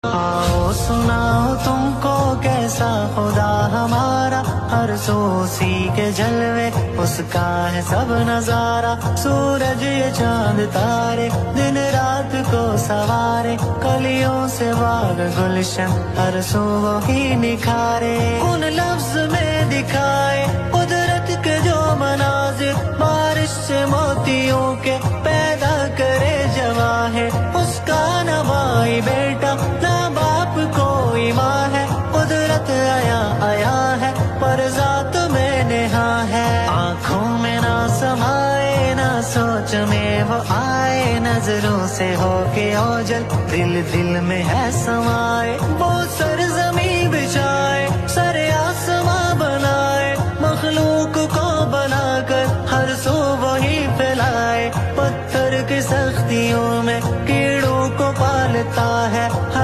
आओ सुनाओ तुमको कैसा खुदा हमारा, हर सू उसी के जलवे उसका है सब नजारा। सूरज ये चांद तारे दिन रात को सवारे, कलियों से बाग गुलशन हर सू वो ही निखारे। उन लफ्ज में दिखाए कुदरत के जो मनाजिर, बारिश से मोतियों के पैदा करे जवाहिर। उसका न भाई बेटा ना बाप कोई माँ है, कुदरत आया आया है पर जात में नेहा है। आँखों में ना समाए ना सोच में वो आए, नजरों से होके ओझल दिल दिल में है समाए।